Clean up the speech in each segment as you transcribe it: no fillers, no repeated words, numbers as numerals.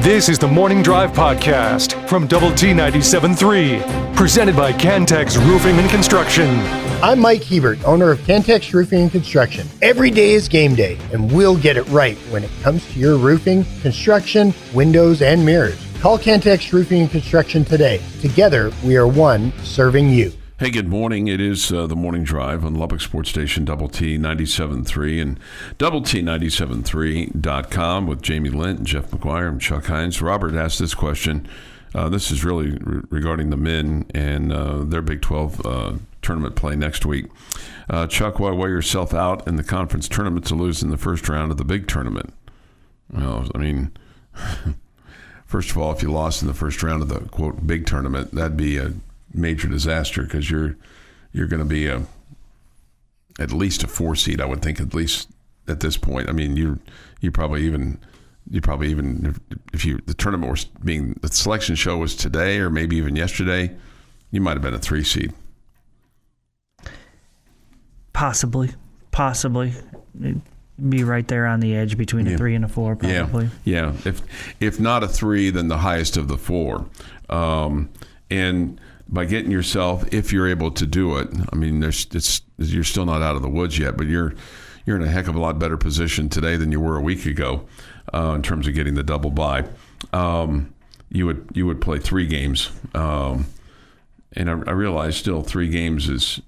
This is the Morning Drive Podcast from Double T 97.3, presented by Cantex Roofing and Construction. I'm Mike Hebert, owner of Cantex Roofing and Construction. Every day is game day, and we'll get it right when it comes to your roofing, construction, windows, and mirrors. Call Cantex Roofing and Construction today. Together, we are one serving you. Hey, good morning. It is the Morning Drive on Lubbock Sports Station, Double T 97.3 and DoubleT973.com with Jamie Lent and Jeff McGuire and Chuck Heinz. Robert asked this question. This is really regarding the men and their Big 12 tournament play next week. Chuck, why wear yourself out in the conference tournament to lose in the first round of the big tournament? Well, I mean, first of all, if you lost in the first round of the, quote, big tournament, that'd be a major disaster because you're going to be at least a 4 seed, I would think, at least at this point. I mean, you probably even if the tournament was being, the selection show was today or maybe even yesterday, you might have been a 3 seed. Possibly. It'd be right there on the edge between a 3 and a 4, probably. Yeah. If not a 3, then the highest of the 4. And by getting yourself, if you're able to do it, I mean, you're still not out of the woods yet, but you're in a heck of a lot better position today than you were a week ago in terms of getting the double bye. You would play 3 games, and I realize still 3 games is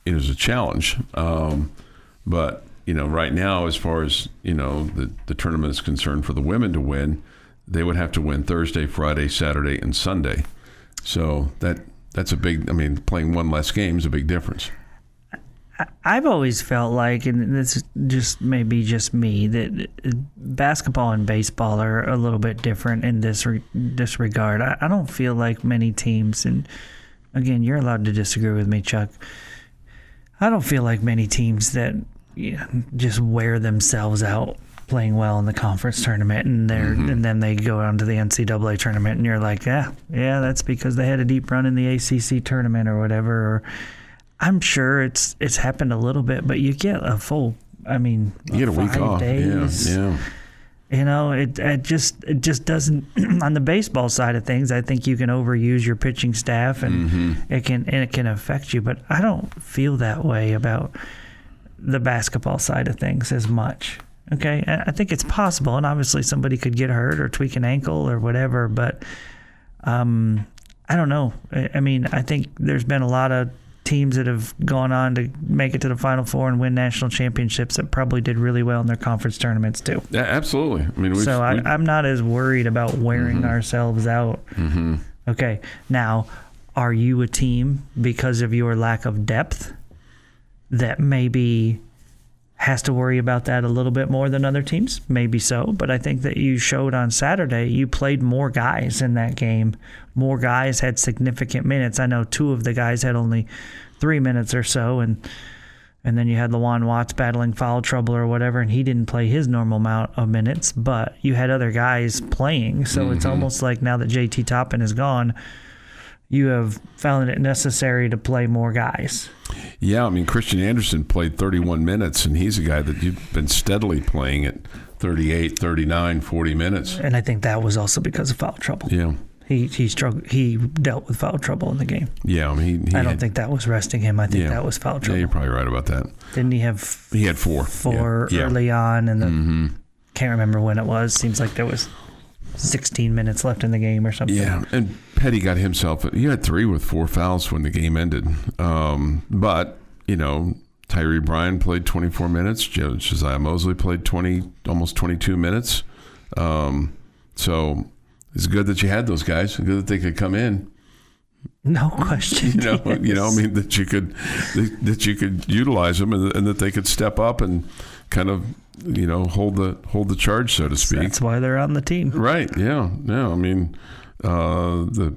a challenge. But right now, as far as the tournament is concerned, for the women to win, they would have to win Thursday, Friday, Saturday, and Sunday. So that's a big. I mean, playing one less game is a big difference. I've always felt like, and this just may be just me, that basketball and baseball are a little bit different in this regard. I don't feel like many teams, and again, you're allowed to disagree with me, Chuck. I don't feel like many teams that just wear themselves out playing well in the conference tournament, and and then they go on to the NCAA tournament, and you're like, yeah, that's because they had a deep run in the ACC tournament or whatever. Or I'm sure it's happened a little bit, but you get a full, you get a week 5 off. days. Yeah. It just doesn't. On the baseball side of things, I think you can overuse your pitching staff, and it can affect you. But I don't feel that way about the basketball side of things as much. Okay, I think it's possible, and obviously somebody could get hurt or tweak an ankle or whatever, but I don't know. I mean, I think there's been a lot of teams that have gone on to make it to the Final Four and win national championships that probably did really well in their conference tournaments too. Yeah, absolutely. I mean, I'm not as worried about wearing ourselves out. Okay, now, are you a team, because of your lack of depth, that maybe has to worry about that a little bit more than other teams? Maybe so, but I think that you showed on Saturday you played more guys in that game. More guys had significant minutes. I know 2 of the guys had only 3 minutes or so, and then you had LaJuan Watts battling foul trouble or whatever, and he didn't play his normal amount of minutes, but you had other guys playing, so it's almost like now that JT Toppin is gone, you have found it necessary to play more guys. Yeah, I mean, Christian Anderson played 31 minutes, and he's a guy that you've been steadily playing at 38, 39, 40 minutes. And I think that was also because of foul trouble. Yeah. He struggled. He dealt with foul trouble in the game. Yeah, I mean, I don't think that was resting him. I think that was foul trouble. Yeah, you're probably right about that. Didn't he have? He had 4. 4 early on, and can't remember when it was. Seems like there was 16 minutes left in the game or something. Yeah, and Petty got himself. He had 3 with 4 fouls when the game ended. But Tyree Bryan played 24 minutes. Josiah Mosley played almost 22 minutes. So it's good that you had those guys. Good that they could come in. No question. That you could utilize them and that they could step up and kind of hold the charge, so to speak. That's why they're on the team, right? Yeah. I mean, the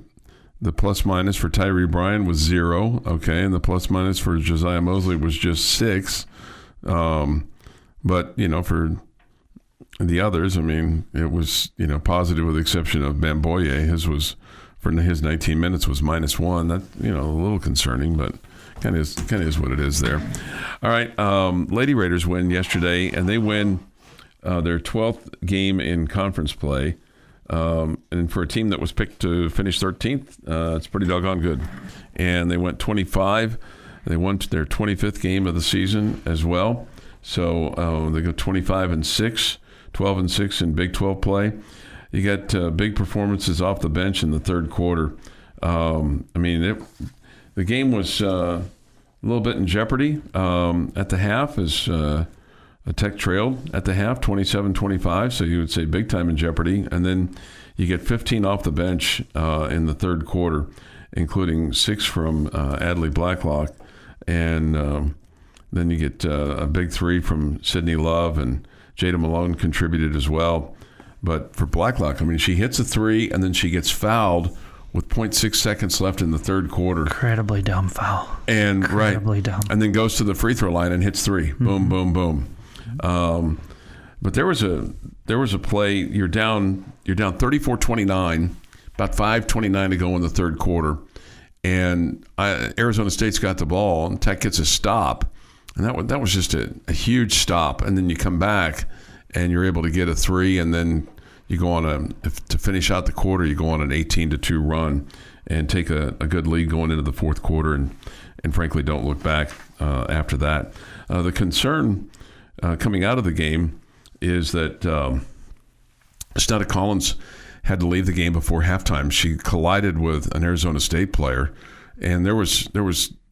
plus minus for Tyree Bryan was 0. Okay, and the plus minus for Josiah Mosley was just 6. But for the others, I mean, it was positive with the exception of Bamboye. His 19 minutes was -1. That a little concerning, but kind of is what it is there. All right, Lady Raiders win yesterday, and they win their 12th game in conference play. And for a team that was picked to finish 13th, it's pretty doggone good. And they went 25. They won their 25th game of the season as well. So they go 25-6, 12-6 in Big 12 play. You got big performances off the bench in the third quarter. The game was a little bit in jeopardy at the half as Tech trailed at the half, 27-25. So you would say big time in jeopardy. And then you get 15 off the bench in the third quarter, including 6 from Adley Blacklock. And then you get a big 3 from Sydney Love, and Jada Malone contributed as well. But for Blacklock, she hits a 3, and then she gets fouled with 0.6 seconds left in the third quarter. Incredibly dumb foul. And Incredibly dumb. And then goes to the free throw line and hits 3. Boom, boom, boom. But there was a play. You're down 34-29, about 5:29 to go in the third quarter, and Arizona State's got the ball, and Tech gets a stop, and that was just a huge stop. And then you come back, and you're able to get a 3, and then you go on to finish out the quarter, you go on an 18-2 run and take a good lead going into the fourth quarter, and frankly don't look back after that. The concern coming out of the game is that Stella Collins had to leave the game before halftime. She collided with an Arizona State player, and there was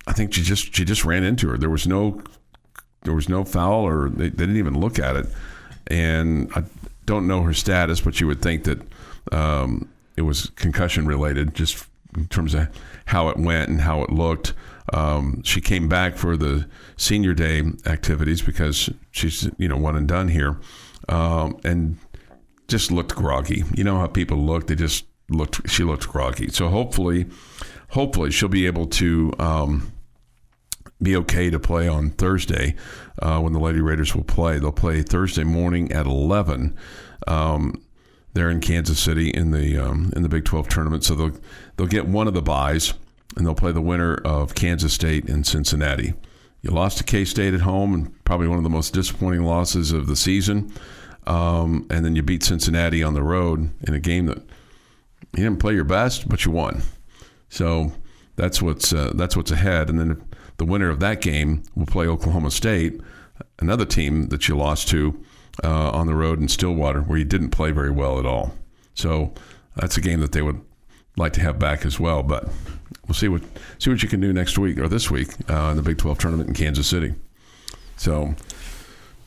I think she just ran into her. There was no foul, or they didn't even look at it. And I don't know her status, but you would think that it was concussion related, just in terms of how it went and how it looked. She came back for the senior day activities because she's one and done here, and just looked groggy. You know how people look; she looked groggy. So hopefully she'll be able to be okay to play on Thursday when the Lady Raiders will play. They'll play Thursday morning at 11. They're in Kansas City in the Big 12 tournament, so they'll get one of the byes, and they'll play the winner of Kansas State and Cincinnati. You lost to K-State at home, and probably one of the most disappointing losses of the season. And then you beat Cincinnati on the road in a game that you didn't play your best, but you won. So that's what's ahead. And then the winner of that game will play Oklahoma State, another team that you lost to on the road in Stillwater, where you didn't play very well at all. So that's a game that they would like to have back as well. But we'll see what you can do next week or this week in the Big 12 tournament in Kansas City. So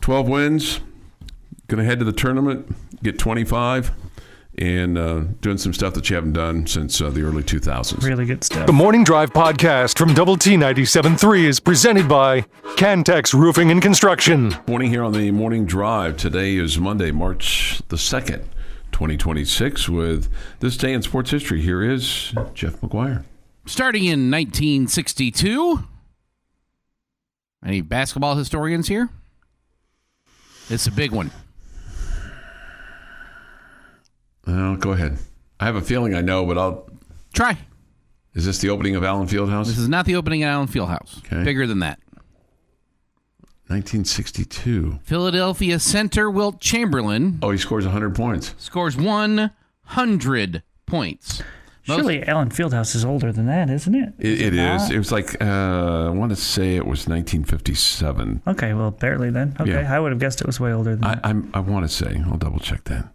12 wins, going to head to the tournament, get 25, and doing some stuff that you haven't done since the early 2000s. Really good stuff. The Morning Drive podcast from Double T 97.3 is presented by Cantex Roofing and Construction. Morning here on the Morning Drive. Today is Monday, March the 2nd, 2026. With this day in sports history, here is Jeff McGuire. Starting in 1962. Any basketball historians here? It's a big one. Go ahead. I have a feeling I know, but I'll try. Is this the opening of Allen Fieldhouse? This is not the opening of Allen Fieldhouse. Okay. Bigger than that. 1962. Philadelphia center Wilt Chamberlain. Oh, he scores 100 points. Scores 100 points. Surely Allen Fieldhouse is older than that, isn't it? It is. It was like, I want to say it was 1957. Okay, well, barely then. Okay, Yeah. I would have guessed it was way older than that. I want to say. I'll double check that.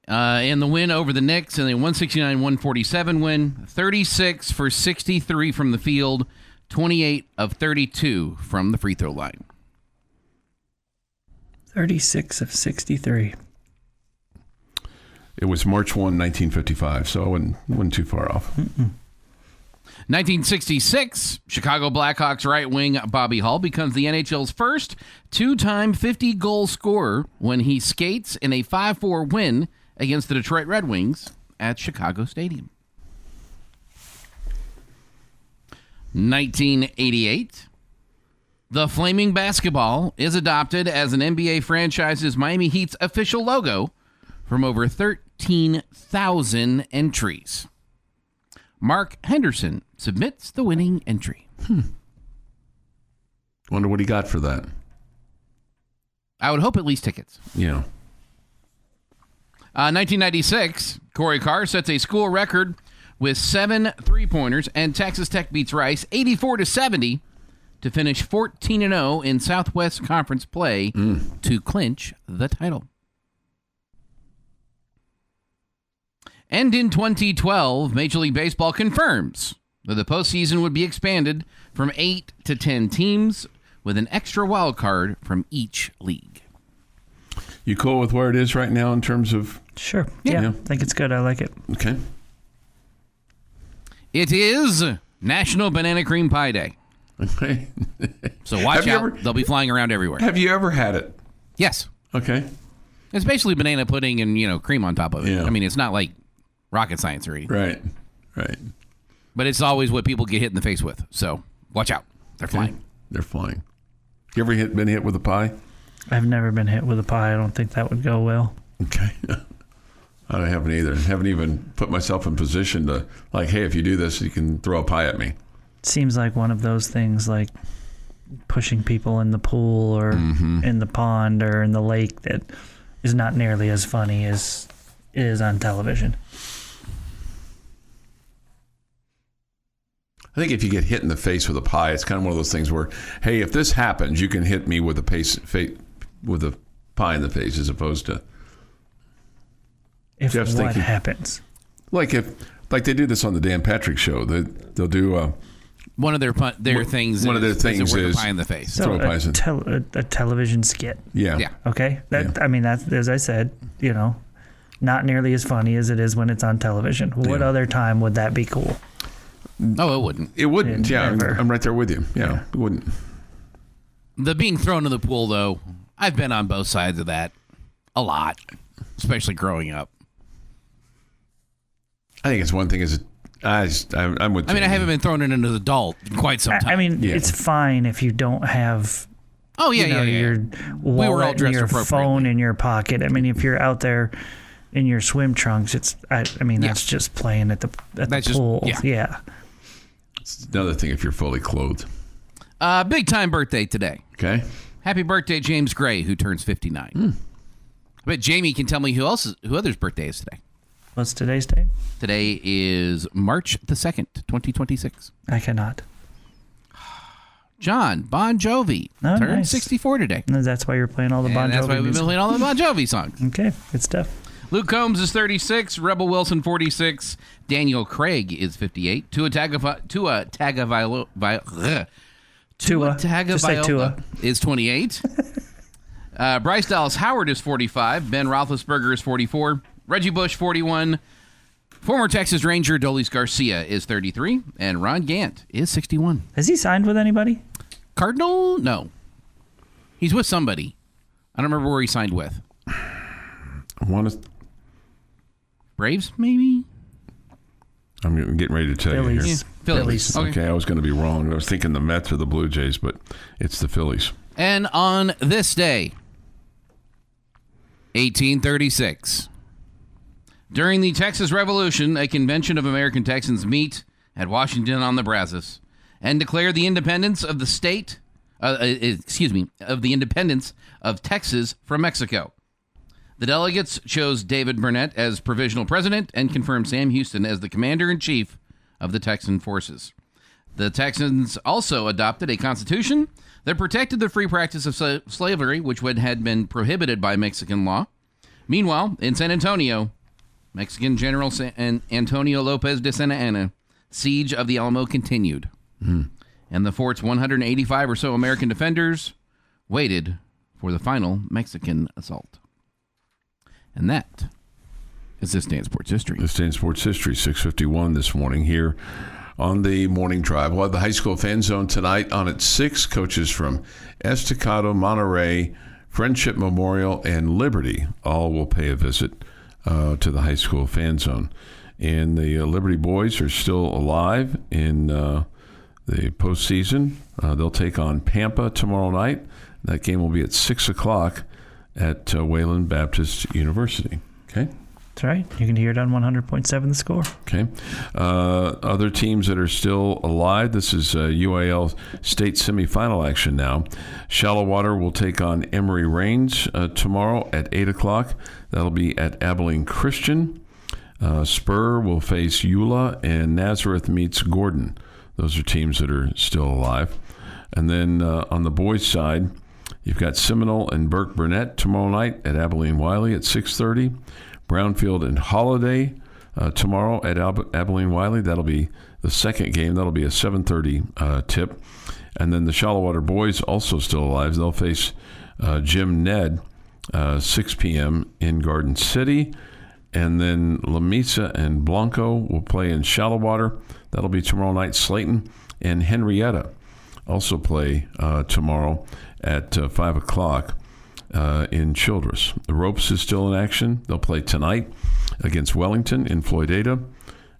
And the win over the Knicks, and the 169-147 win. 36 for 63 from the field, 28 of 32 from the free throw line. 36 of 63. It was March 1, 1955, so I wasn't too far off. 1966, Chicago Blackhawks right wing Bobby Hull becomes the NHL's first two-time 50-goal scorer when he skates in a 5-4 win against the Detroit Red Wings at Chicago Stadium. 1988, the Flaming Basketball is adopted as an NBA franchise's Miami Heat's official logo from over 13,000 entries. Mark Henderson submits the winning entry. Wonder what he got for that. I would hope at least tickets. Yeah. 1996, Corey Carr sets a school record with 7 3-pointers, and Texas Tech beats Rice 84-70 to finish 14-0 in Southwest Conference play to clinch the title. And in 2012, Major League Baseball confirms that the postseason would be expanded from 8 to 10 teams with an extra wild card from each league. You cool with where it is right now in terms of... Sure. Yeah. I think it's good. I like it. Okay. It is National Banana Cream Pie Day. Okay. So watch out. They'll be flying around everywhere. Have you ever had it? Yes. Okay. It's basically banana pudding and, cream on top of it. Yeah. I mean, it's not like rocket science or anything. Right. But it's always what people get hit in the face with. So watch out. They're flying. They're flying. You ever been hit with a pie? I've never been hit with a pie. I don't think that would go well. Okay. I haven't either. Haven't even put myself in position to, like, hey, if you do this, you can throw a pie at me. Seems like one of those things like pushing people in the pool or in the pond or in the lake that is not nearly as funny as it is on television. I think if you get hit in the face with a pie, it's kind of one of those things where, hey, if this happens, you can hit me with a pie in the face, as opposed to if Jeff's what happens. Like they do this on the Dan Patrick Show, they'll do one of their things. One of their things is pie in the face. So a television skit. Yeah. Okay. I mean, that's, as I said, not nearly as funny as it is when it's on television. What other time would that be cool? Oh, it wouldn't. It wouldn't. Yeah, I'm right there with you. Yeah, it wouldn't. The being thrown in the pool, though, I've been on both sides of that a lot, especially growing up. I think it's one thing I'm with. I mean, I haven't been thrown in as an adult in quite some time. I mean, it's fine if you don't have. Oh yeah, your wallet and your phone in your pocket. I mean, if you're out there in your swim trunks, that's just playing at the pool. Yeah. It's another thing if you're fully clothed. Big time birthday today. Okay. Happy birthday, James Gray, who turns 59. But Jamie can tell me who other's birthday is today. What's today's date? Today is March the 2nd, 2026. I cannot. John Bon Jovi turned 64 today. And that's why you're playing all the Bon Jovi That's why we've been playing all the Bon Jovi songs. Okay, good stuff. Luke Combs is 36. Rebel Wilson, 46. Daniel Craig is 58. Tua Tagovailoa is 28. Bryce Dallas Howard is 45. Ben Roethlisberger is 44. Reggie Bush, 41. Former Texas Ranger Dolis Garcia is 33. And Ron Gant is 61. Has he signed with anybody? Cardinal? No. He's with somebody. I don't remember where he signed with. Braves, maybe? I'm getting ready to tell you here. Yeah, Phillies. Okay, I was going to be wrong. I was thinking the Mets or the Blue Jays, but it's the Phillies. And on this day, 1836, during the Texas Revolution, a convention of American Texans meet at Washington on the Brazos and declare the independence of the state, of the independence of Texas from Mexico. The delegates chose David Burnett as provisional president and confirmed Sam Houston as the commander-in-chief of the Texan forces. The Texans also adopted a constitution that protected the free practice of slavery, which had been prohibited by Mexican law. Meanwhile, in San Antonio, Mexican General Antonio Lopez de Santa Anna, siege of the Alamo continued. And the fort's 185 or so American defenders waited for the final Mexican assault. And that is This Day in Sports History. This Day in Sports History, 6:51 this morning here on the Morning Drive. We'll have the high school fan zone tonight on at 6. Coaches from Estacado, Monterey, Friendship Memorial, and Liberty all will pay a visit to the high school fan zone. And the Liberty boys are still alive in the postseason. They'll take on Pampa tomorrow night. That game will be at 6 o'clock at Wayland Baptist University. Okay? That's right. You can hear it on 100.7 The Score. Okay. Other teams that are still alive. This is UAL state semifinal action now. Shallow Water will take on Emory Rains tomorrow at 8 o'clock. That'll be at Abilene Christian. Spur will face Eula, and Nazareth meets Gordon. Those are teams that are still alive. And then on the boys' side, you've got Seminole and Burke Burnett tomorrow night at Abilene Wiley at 6:30. Brownfield and Holiday tomorrow at Abilene Wiley. That'll be the second game. That'll be a 7:30 tip. And then the Shallow Water boys also still alive. They'll face Jim Ned 6 p.m. in Garden City. And then La Mesa and Blanco will play in Shallow Water. That'll be tomorrow night. Slayton and Henrietta also play tomorrow at 5 o'clock in Childress. The Ropes is still in action. They'll play tonight against Wellington in Floydada.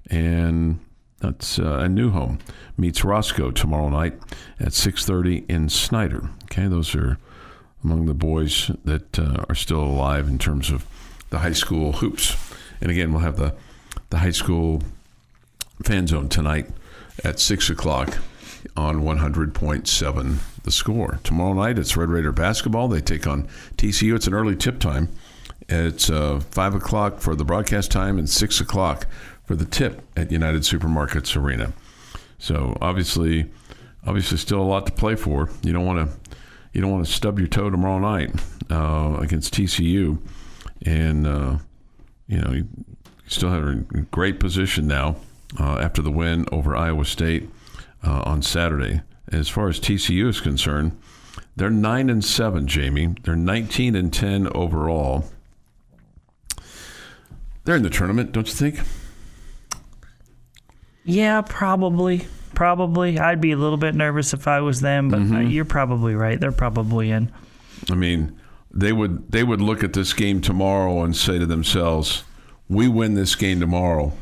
And that's New Home meets Roscoe tomorrow night at 6:30 in Snyder. Okay, those are among the boys that are still alive in terms of the high school hoops. And again, we'll have the high school fan zone tonight at 6 o'clock on 100.7 The Score. Tomorrow night, it's Red Raider basketball. They take on TCU. It's an early tip time. It's 5 o'clock for the broadcast time and 6 o'clock for the tip at United Supermarkets Arena. So obviously still a lot to play for. You don't want to stub your toe tomorrow night against TCU. And, you still have a great position now after the win over Iowa State on Saturday. As far as TCU is concerned, they're 9-7, Jamie. They're 19-10 overall. They're in the tournament, don't you think? Yeah, probably. I'd be a little bit nervous if I was them, but you're probably right. They're probably in. I mean, they would look at this game tomorrow and say to themselves, we win this game tomorrow,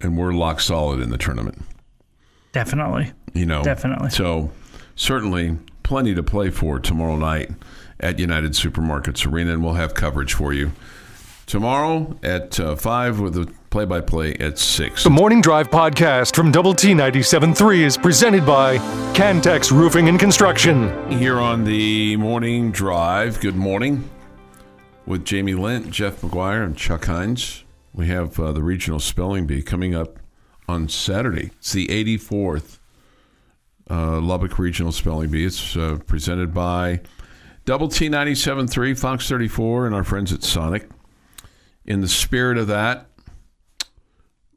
and we're lock solid in the tournament. Definitely. Definitely. So certainly plenty to play for tomorrow night at United Supermarkets Arena, and we'll have coverage for you tomorrow at 5 with a play-by-play at 6. The Morning Drive podcast from Double T 97.3 is presented by Cantex Roofing and Construction. Here on the Morning Drive, good morning, with Jamie Lent, Jeff McGuire, and Chuck Heinz. We have the Regional Spelling Bee coming up on Saturday. It's the 84th Lubbock Regional Spelling Bee. It's presented by Double T 97.3, Fox 34, and our friends at Sonic. In the spirit of that,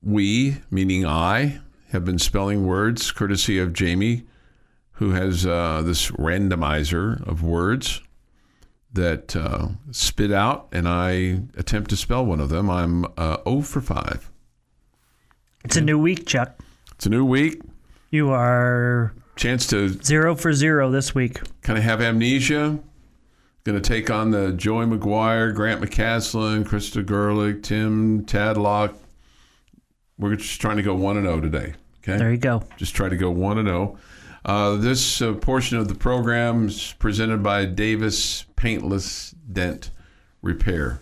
we, meaning I, have been spelling words courtesy of Jamie, who has this randomizer of words that spit out, and I attempt to spell one of them. I'm 0 for 5. It's a new week, Chuck. It's a new week. You are chance to 0 for 0 this week. Kind of have amnesia. Going to take on the Joey McGuire, Grant McCaslin, Krista Gerlich, Tim Tadlock. We're just trying to go 1-0 today. Okay. There you go. Just try to go 1-0. This portion of the program is presented by Davis Paintless Dent Repair.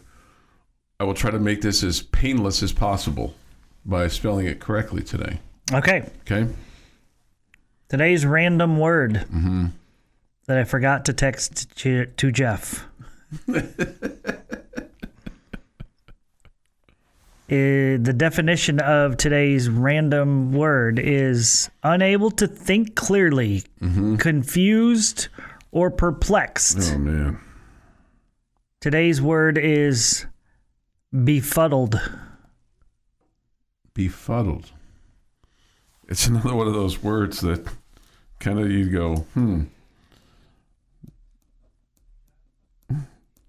I will try to make this as painless as possible by spelling it correctly today. Okay. Okay. Today's random word that I forgot to text to Jeff. The definition of today's random word is unable to think clearly, confused, or perplexed. Oh, man. Today's word is befuddled. Befuddled. It's another one of those words that kind of you go,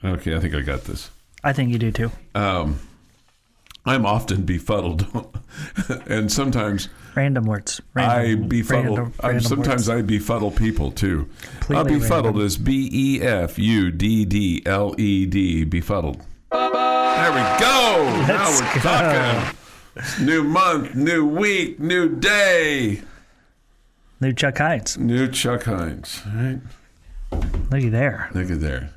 Okay, I think I got this. I think you do too. I'm often befuddled, and sometimes random words. I befuddle. Sometimes I befuddle people too. Befuddled is BEFUDDLED. Befuddled. There we go. Now we're talking. New month, new week, new day. New Chuck Heinz. New Chuck Heinz. All right. Looky there. Look at there.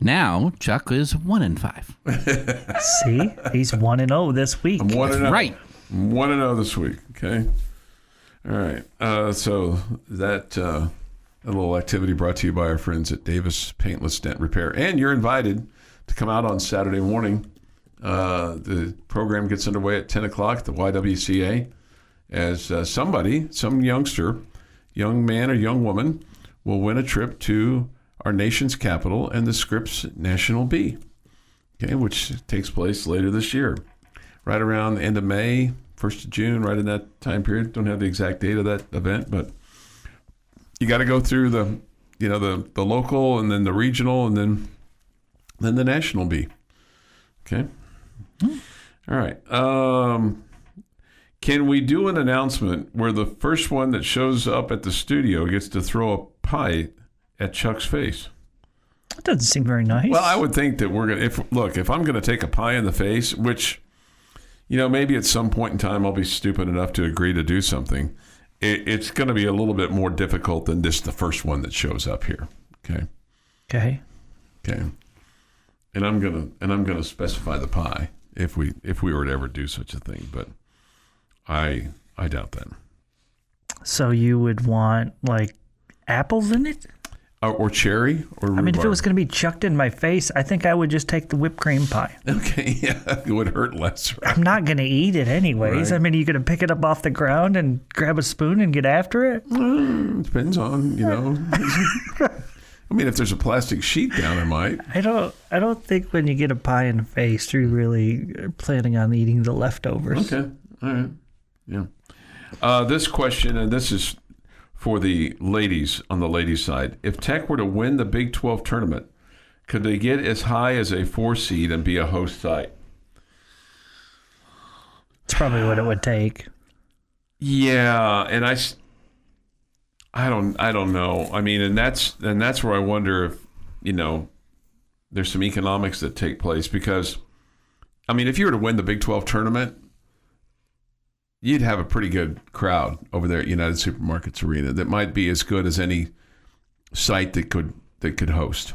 Now Chuck is 1-5. See, he's 1-0 this week. I'm 1-0. Right. I'm 1-0 this week. Okay. All right. So that a little activity brought to you by our friends at Davis Paintless Dent Repair, and you're invited to come out on Saturday morning. The program gets underway at 10 o'clock at the YWCA as some youngster, young man or young woman, will win a trip to our nation's capital and the Scripps National Bee, okay, which takes place later this year, right around the end of May, 1st of June, right in that time period. Don't have the exact date of that event, but you got to go through the local and then the regional and then the national bee. Okay. All right. Can we do an announcement where the first one that shows up at the studio gets to throw a pie at Chuck's face? That doesn't seem very nice. Well, I would think that we're going to, if I'm going to take a pie in the face, which, maybe at some point in time I'll be stupid enough to agree to do something, it's going to be a little bit more difficult than just the first one that shows up here. Okay. Okay. Okay. And I'm gonna specify the pie if we were to ever do such a thing, but I doubt that. So you would want like apples in it? Or cherry or rhubarb. I mean, if it was going to be chucked in my face, I think I would just take the whipped cream pie. Okay, yeah, it would hurt less. Right? I'm not going to eat it anyways. Right. I mean, are you going to pick it up off the ground and grab a spoon and get after it? Depends on, I mean, if there's a plastic sheet down, I might. I don't think when you get a pie in the face, you're really planning on eating the leftovers. Okay, all right, yeah. This question, and this is for the ladies on the ladies' side. If Tech were to win the Big 12 tournament, could they get as high as a 4 seed and be a host site? It's probably what it would take. Yeah, and I don't know. I mean, and that's where I wonder if, there's some economics that take place because, I mean, if you were to win the Big 12 tournament, you'd have a pretty good crowd over there at United Supermarkets Arena that might be as good as any site that could host.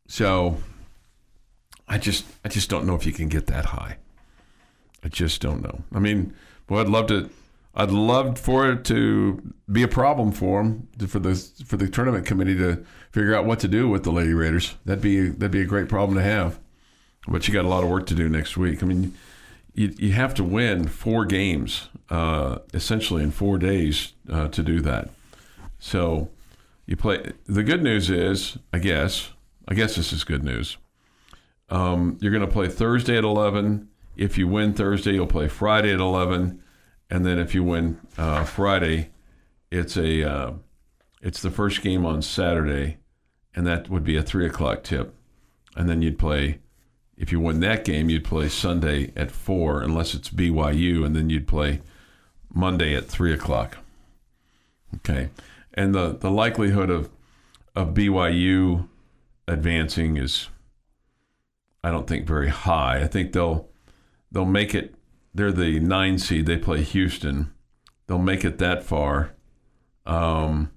So I just don't know if you can get that high. I just don't know. I mean, boy, I'd love for it to be a problem for them, for the tournament committee to figure out what to do with the Lady Raiders. That'd be a great problem to have. But you got a lot of work to do next week. I mean, you have to win 4 games essentially in 4 days to do that. So you play. The good news is, I guess this is good news. You're going to play Thursday at 11. If you win Thursday, you'll play Friday at 11. And then if you win Friday, it's the first game on Saturday, and that would be a 3:00 tip. And then you'd play, if you win that game, you'd play Sunday at 4, unless it's BYU, and then you'd play Monday at 3:00. Okay, and the likelihood of BYU advancing is, I don't think, very high. I think they'll make it. They're the 9 seed. They play Houston. They'll make it that far. And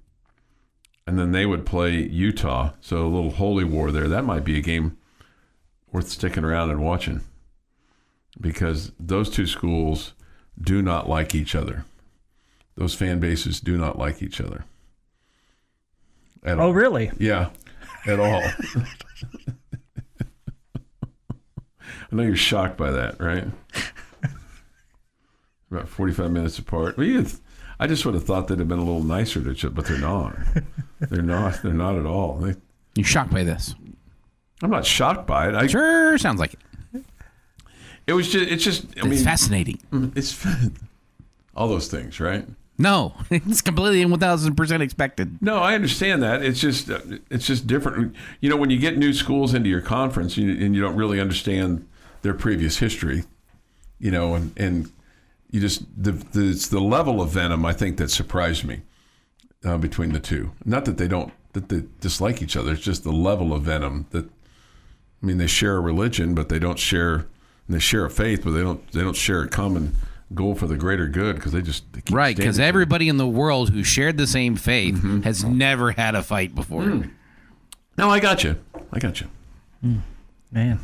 then they would play Utah. So a little holy war there. That might be a game worth sticking around and watching because those two schools do not like each other. Those fan bases do not like each other. At all. Oh, really? Yeah, at all. I know you're shocked by that, right? About 45 minutes apart. Well, I just would have thought they'd have been a little nicer to each other, but they're not. They're not. They're not at all. You're shocked by this? I'm not shocked by it. Sure sounds like it. It's just. It's fascinating. It's all those things, right? No, it's completely 1,000% expected. No, I understand that. It's just different. When you get new schools into your conference and you don't really understand their previous history, and you just it's the level of venom, I think, that surprised me between the two. Not that they dislike each other. It's just the level of venom that. I mean, they share a religion, but they don't share. And they share a faith, but they don't share a common goal for the greater good because they keep right. Because everybody in the world who shared the same faith has never had a fight before. No, I got you. Man.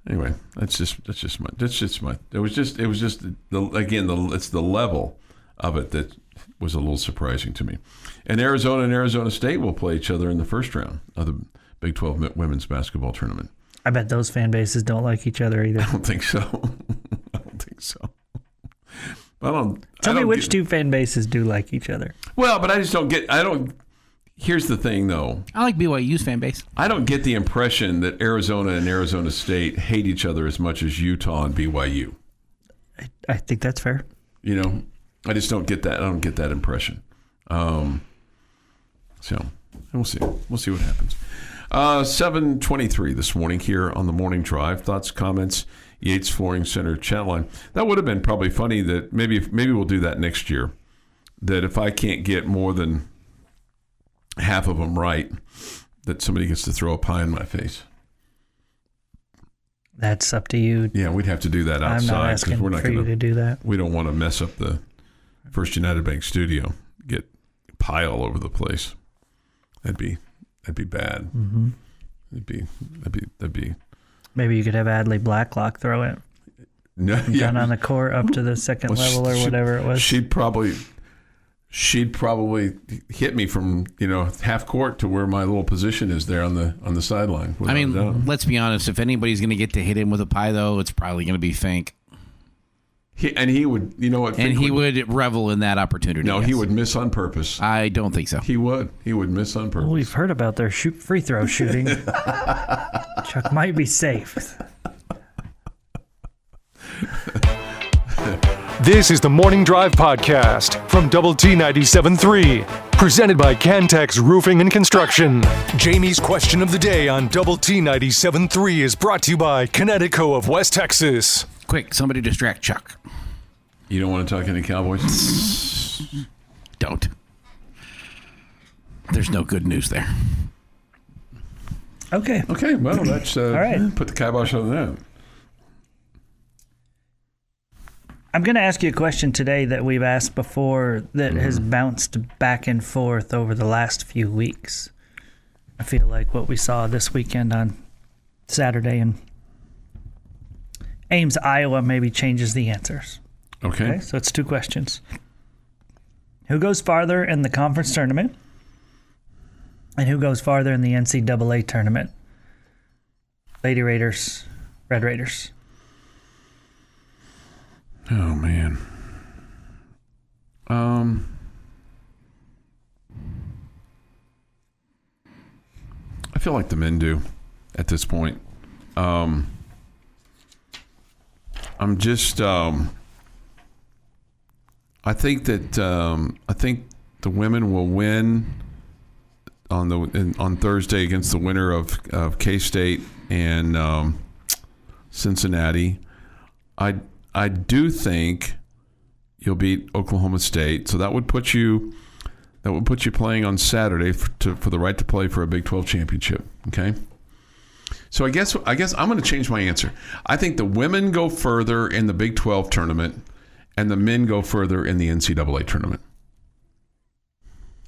Anyway, it's the level of it that was a little surprising to me. And Arizona and Arizona State will play each other in the first round of the Big 12 women's basketball tournament. I bet those fan bases don't like each other either. I don't think so. Tell me which two fan bases do like each other. Well, but I just don't get. Here's the thing, though. I like BYU's fan base. I don't get the impression that Arizona and Arizona State hate each other as much as Utah and BYU. I think that's fair. I just don't get that. I don't get that impression. So we'll see. We'll see what happens. 7:23 this morning here on the Morning Drive. Thoughts, comments, Yates Flooring Center chat line. That would have been probably funny that maybe we'll do that next year. That if I can't get more than half of them right, that somebody gets to throw a pie in my face. That's up to you. Yeah, we'd have to do that outside. I'm not asking for you to do that. We don't want to mess up the First United Bank studio. Get pie all over the place. That'd be bad. Mm-hmm. That'd be. Maybe you could have Adley Blacklock throw it. No, down on the court up to the second level or whatever it was. She'd probably hit me from half court to where my little position is there on the sideline. I mean, let's be honest. If anybody's going to get to hit him with a pie, though, it's probably going to be Fink. He would, he would revel in that opportunity. No, yes. He would miss on purpose. I don't think so. He would miss on purpose. Well, we've heard about their free throw shooting. Chuck might be safe. This is the Morning Drive Podcast from Double T 97.3, presented by Cantex Roofing and Construction. Jamie's question of the day on Double T 97.3 is brought to you by Connecticut of West Texas. Quick, somebody distract Chuck. You don't want to talk any Cowboys? Don't. There's no good news there. Okay. Well, that's all right. Put the kibosh on that. I'm going to ask you a question today that we've asked before that has bounced back and forth over the last few weeks. I feel like what we saw this weekend on Saturday in Ames, Iowa, maybe changes the answers. Okay. So it's two questions. Who goes farther in the conference tournament? And who goes farther in the NCAA tournament? Lady Raiders, Red Raiders. Oh, man. I feel like the men do at this point. I'm just I think the women will win on Thursday against the winner of K-State and Cincinnati. I do think you'll beat Oklahoma State, so that would put you playing on Saturday for the right to play for a Big 12 championship. Okay, so I guess I'm going to change my answer. I think the women go further in the Big 12 tournament, and the men go further in the NCAA tournament.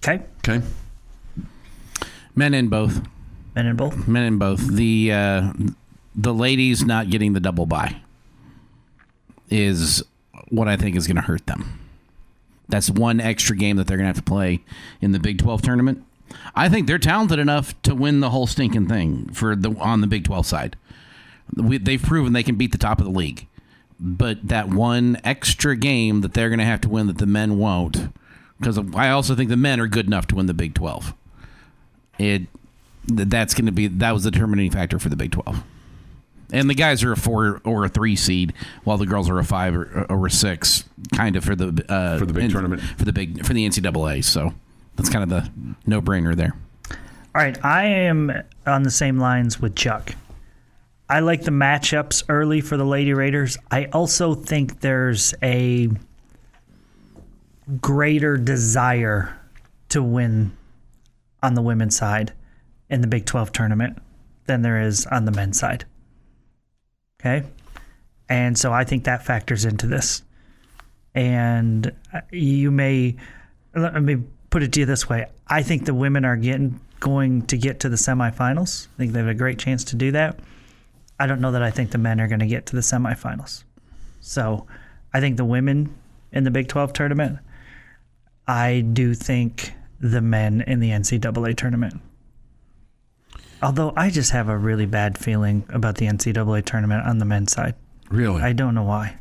Okay. Men in both. The ladies not getting the double bye is what I think is going to hurt them. That's one extra game that they're going to have to play in the Big 12 tournament. I think they're talented enough to win the whole stinking thing on the Big 12 side. They've proven they can beat the top of the league. But that one extra game that they're going to have to win that the men won't, because I also think the men are good enough to win the Big 12. That was the determining factor for the Big 12. And the guys are a 4 or a 3 seed, while the girls are a 5 or a 6, kind of for the big tournament for the NCAA. So that's kind of the no-brainer there. All right, I am on the same lines with Chuck. I like the matchups early for the Lady Raiders. I also think there's a greater desire to win on the women's side in the Big 12 tournament than there is on the men's side. Okay? And so I think that factors into this. And let me put it to you this way. I think the women are going to get to the semifinals. I think they have a great chance to do that. I don't know that I think the men are going to get to the semifinals. So I think the women in the Big 12 tournament, I do think the men in the NCAA tournament. Although I just have a really bad feeling about the NCAA tournament on the men's side. Really? I don't know why.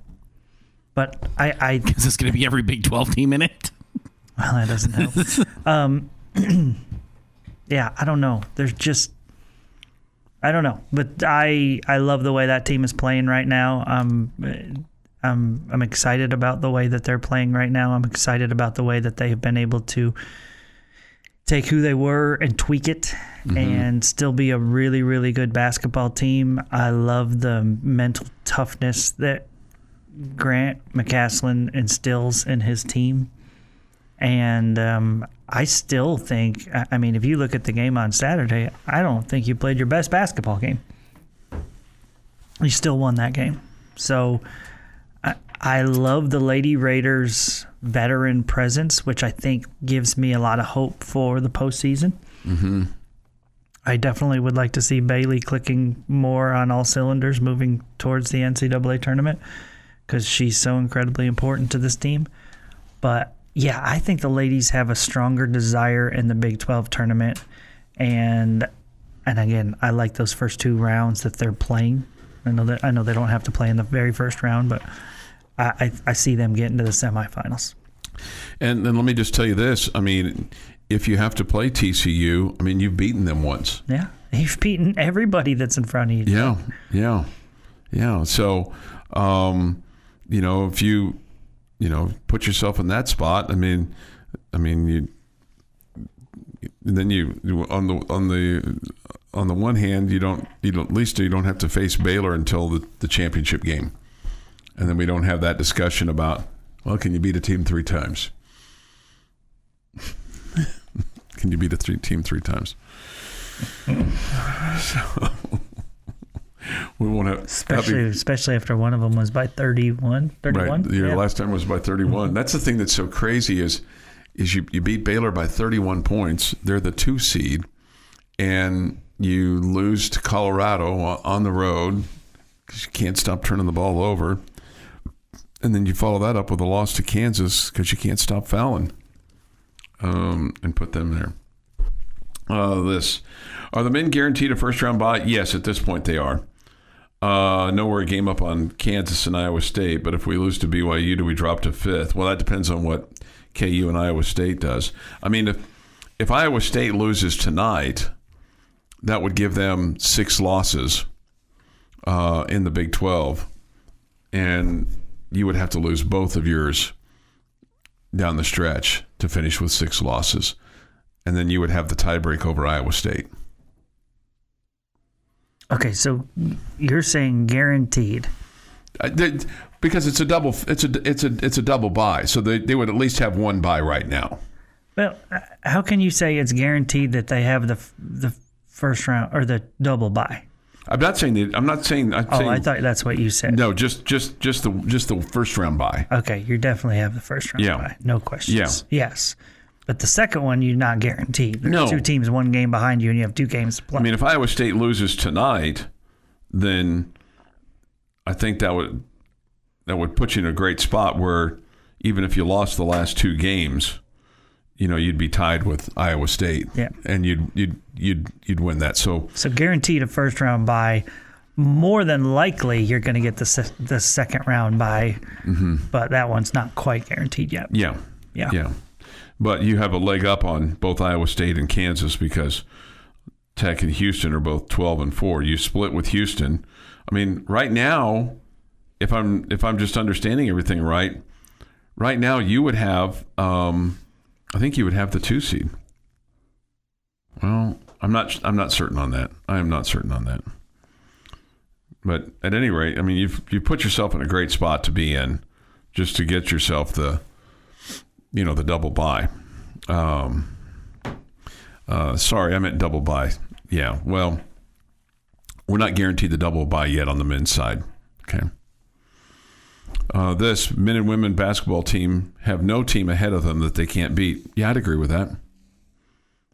But I Is this going to be every Big 12 team in it? well, that doesn't help. Yeah, I don't know. I don't know. But I love the way that team is playing right now. I'm excited about the way that they're playing right now. I'm excited about the way that they've been able to take who they were and tweak it and still be a really, really good basketball team. I love the mental toughness that Grant McCaslin instills in his team. And I still think, I mean, if you look at the game on Saturday, I don't think you played your best basketball game. You still won that game. So I love the Lady Raiders' veteran presence, which I think gives me a lot of hope for the postseason. Mm-hmm. I definitely would like to see Bailey clicking more on all cylinders moving towards the NCAA tournament because she's so incredibly important to this team. But, yeah, I think the ladies have a stronger desire in the Big 12 tournament. And again, I like those first two rounds that they're playing. I know they don't have to play in the very first round, but I see them getting to the semifinals. And then let me just tell you this. I mean, if you have to play TCU, I mean, you've beaten them once. Yeah. You've beaten everybody that's in front of you. Yeah. So, if you, put yourself in that spot, you on the one hand, you don't have to face Baylor until the championship game. And then we don't have that discussion about, well, can you beat a team 3 times? Can you beat a team 3 times? So, we won't have... Especially after one of them was by 31. Right. Last time was by 31. That's the thing that's so crazy is you beat Baylor by 31 points. They're the 2 seed. And you lose to Colorado on the road because you can't stop turning the ball over. And then you follow that up with a loss to Kansas because you can't stop fouling and put them there. Are the men guaranteed a first-round bye? Yes, at this point they are. We're a game up on Kansas and Iowa State, but if we lose to BYU, do we drop to 5th? Well, that depends on what KU and Iowa State does. I mean, if Iowa State loses tonight, that would give them 6 losses in the Big 12. And you would have to lose both of yours down the stretch to finish with 6 losses. And then you would have the tiebreak over Iowa State. Okay, so you're saying guaranteed. Because it's a double it's a double bye. So they would at least have 1 bye right now. Well, how can you say it's guaranteed that they have the first round or the double bye? I'm not saying that. I'm saying. I thought that's what you said. No, just the first round bye. Okay, you definitely have the first round bye. No questions. Yeah. Yes. But the second one, you're not guaranteed. There's 2 teams, 1 game behind you, and you have 2 games to play. I mean, if Iowa State loses tonight, then I think that would put you in a great spot where even if you lost the last 2 games, you'd be tied with Iowa State. Yeah. And you'd win that. So guaranteed a first round bye. More than likely, you're going to get the second round bye, but that one's not quite guaranteed yet. Yeah. But you have a leg up on both Iowa State and Kansas because Tech and Houston are both 12-4. You split with Houston. I mean, right now, if I'm just understanding everything right now you would have I think you would have the 2 seed. Well, I'm not certain on that. I am not certain on that. But at any rate, I mean, you've put yourself in a great spot to be in, just to get yourself the double bye. Sorry, I meant double bye. Yeah. Well, we're not guaranteed the double bye yet on the men's side. Okay. This men and women basketball team have no team ahead of them that they can't beat. Yeah, I'd agree with that.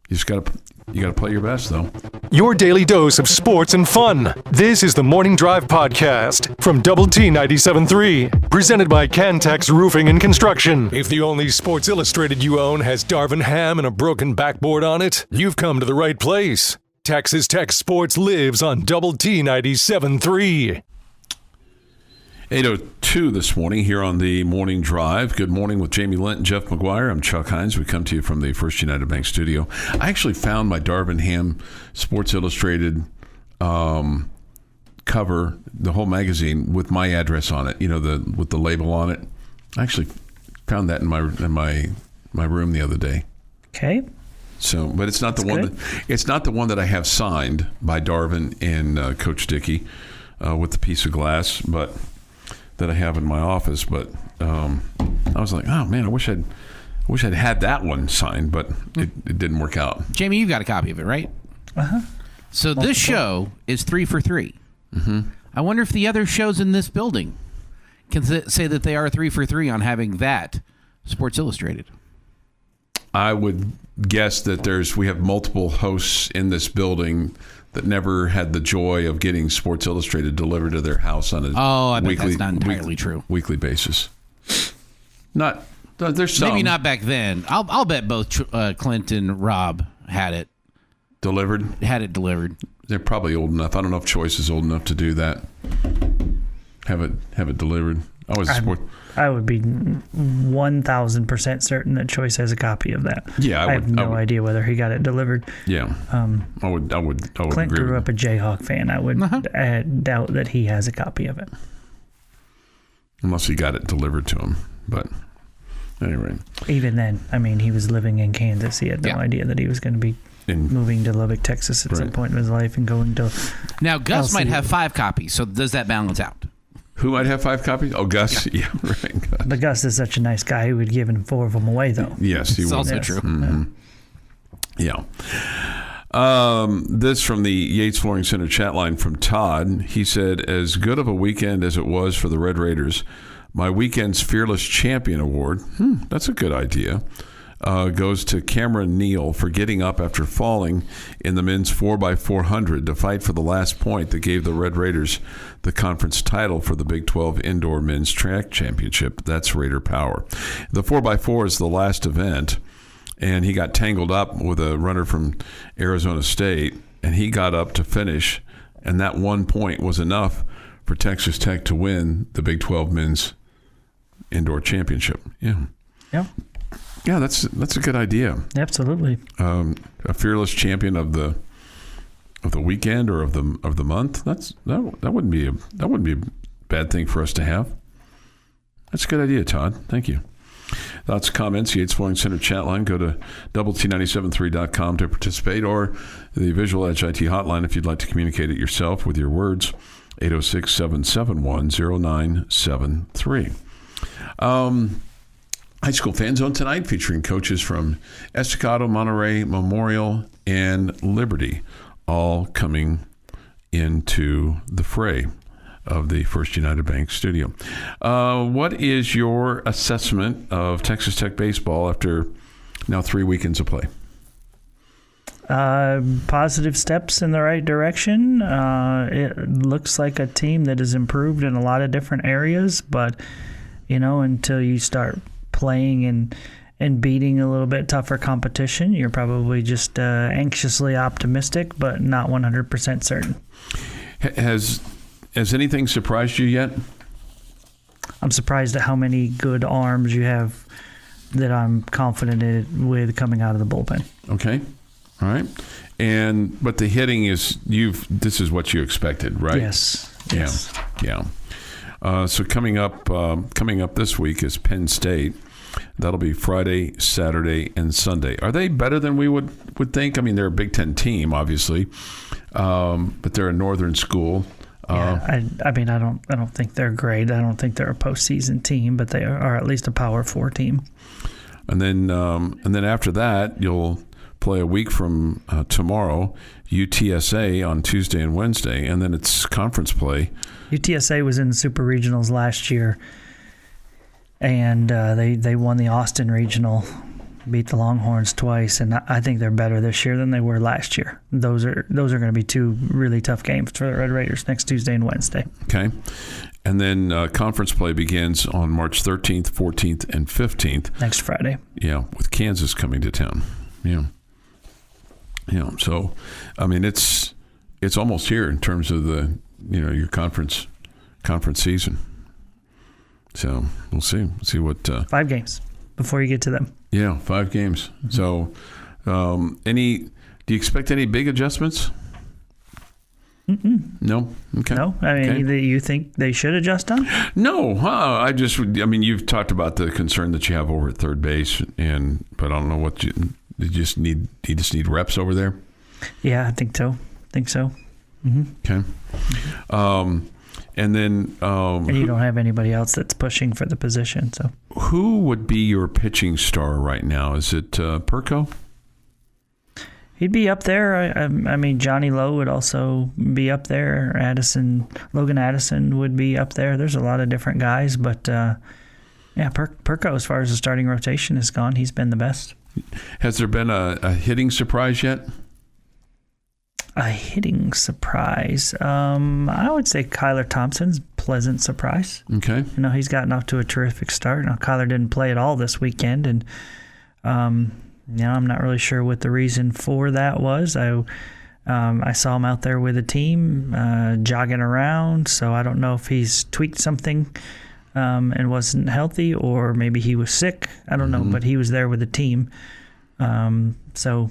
You just got to play your best, though. Your daily dose of sports and fun. This is the Morning Drive Podcast from Double T 97.3, presented by Cantex Roofing and Construction. If the only Sports Illustrated you own has Darvin Ham and a broken backboard on it, you've come to the right place. Texas Tech Sports lives on Double T 97.3. 8:02 this morning here on the Morning Drive. Good morning with Jamie Lent and Jeff McGuire. I'm Chuck Heinz. We come to you from the First United Bank studio. I actually found my Darvin Ham Sports Illustrated cover, the whole magazine, with my address on it. With the label on it. I actually found that in my room the other day. Okay. So, but it's not the one. It's not the one that I have signed by Darvin and Coach Dickey with the piece of glass, but that I have in my office. But I was like, oh man, I wish I'd had that one signed, but it didn't work out. Jamie, you've got a copy of it, right? So this show is 3 for 3. Mm-hmm. I wonder if the other shows in this building can say that they are 3 for 3 on having that Sports Illustrated. I would guess that we have multiple hosts in this building that never had the joy of getting Sports Illustrated delivered to their house on a that's not entirely true. Weekly basis. There's some. Maybe not back then. I'll bet both Clint and Rob had it delivered. They're probably old enough. I don't know if Choice is old enough to do that. Have it delivered. I would be 1,000% certain that Choice has a copy of that. Yeah, I have no idea whether he got it delivered. Yeah, I would Clint agree grew up a Jayhawk fan. I would doubt that he has a copy of it, unless he got it delivered to him. But anyway, even then, I mean, he was living in Kansas. He had no idea that he was going to be moving to Lubbock, Texas, at some point in his life and going to. Now, Gus might have 5 copies. So does that balance out? Who might have 5 copies? Oh, Gus. Yeah, right. Gus. But Gus is such a nice guy. He would give 4 of them away, though. Yes, he would. It's also true. Mm-hmm. Yeah. This from the Yates Flooring Center chat line from Todd. He said, as good of a weekend as it was for the Red Raiders, my weekend's Fearless Champion Award, that's a good idea, goes to Cameron Neal for getting up after falling in the men's 4x400 to fight for the last point that gave the Red Raiders the conference title for the Big 12 Indoor Men's Track Championship. That's Raider power. The 4x4 is the last event, and he got tangled up with a runner from Arizona State, and he got up to finish, and that 1 point was enough for Texas Tech to win the Big 12 Men's Indoor Championship. Yeah. Yeah, that's a good idea. Absolutely. A fearless champion of the weekend or of the month. That wouldn't be a bad thing for us to have. That's a good idea, Todd. Thank you. Thoughts, comments, Yates Flooring Center chat line. Go to doublet973.com to participate, or the Visual Edge IT hotline if you'd like to communicate it yourself with your words. 806-771-0973. High School Fan Zone tonight, featuring coaches from Estacado, Monterey, Memorial, and Liberty, all coming into the fray of the First United Bank studio. What is your assessment of Texas Tech baseball after now 3 weekends of play? Positive steps in the right direction. It looks like a team that has improved in a lot of different areas, but until you start playing and beating a little bit tougher competition, you're probably just anxiously optimistic, but not 100% certain. Has anything surprised you yet? I'm surprised at how many good arms you have that I'm confident with coming out of the bullpen. Okay. All right. But the hitting is this is what you expected, right? Yes. Yeah. So coming up this week is Penn State. That'll be Friday, Saturday, and Sunday. Are they better than we would think? I mean, they're a Big Ten team, obviously, but they're a northern school. I don't think they're great. I don't think they're a postseason team, but they are at least a Power 4 team. And then after that, you'll play a week from tomorrow, UTSA on Tuesday and Wednesday, and then it's conference play. UTSA was in the Super Regionals last year and they won the Austin Regional, beat the Longhorns twice, and I think they're better this year than they were last year. Those are going to be two really tough games for the Red Raiders next Tuesday and Wednesday. Okay. And then conference play begins on March 13th, 14th, and 15th. Next Friday. Yeah, with Kansas coming to town. Yeah. Yeah. So, I mean, it's almost here in terms of the your conference season. So we'll see. See what 5 games before you get to them. Yeah, 5 games. Mm-hmm. So, do you expect any big adjustments? Mm-mm. No. Okay. No. I mean, you think they should adjust on? No. You've talked about the concern that you have over at third base, but I don't know what you just need. You just need reps over there. Yeah, I think so. Mm-hmm. Okay. And then and you don't have anybody else that's pushing for the position. So who would be your pitching star right now? Is it Perko? He'd be up there. I mean, Johnny Lowe would also be up there. Logan Addison would be up there. There's a lot of different guys, but Perko, as far as the starting rotation is gone, he's been the best. Has there been a hitting surprise yet? A hitting surprise. I would say Kyler Thompson's pleasant surprise. Okay. He's gotten off to a terrific start. Now, Kyler didn't play at all this weekend, and I'm not really sure what the reason for that was. I saw him out there with the team, jogging around, so I don't know if he's tweaked something and wasn't healthy, or maybe he was sick. I don't know, but he was there with the team. So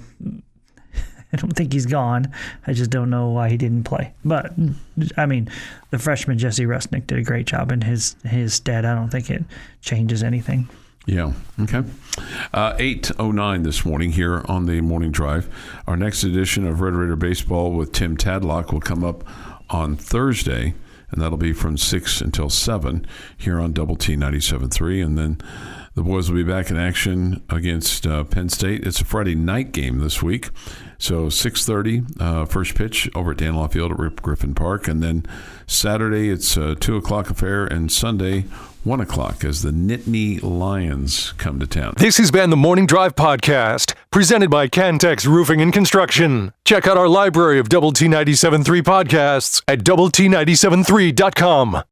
I don't think he's gone. I just don't know why he didn't play. But, I mean, the freshman Jesse Rusnick did a great job in his stead. I don't think it changes anything. Yeah. Okay. 8:09 this morning here on the Morning Drive. Our next edition of Red Raider Baseball with Tim Tadlock will come up on Thursday, and that'll be from 6 until 7 here on Double T 97.3. And then the boys will be back in action against Penn State. It's a Friday night game this week. So 6:30, first pitch over at Danlaw Field at Rip Griffin Park. And then Saturday, it's a 2 o'clock affair. And Sunday, 1 o'clock as the Nittany Lions come to town. This has been the Morning Drive Podcast, presented by Cantex Roofing and Construction. Check out our library of Double T 97.3 podcasts at doublet97.3.com.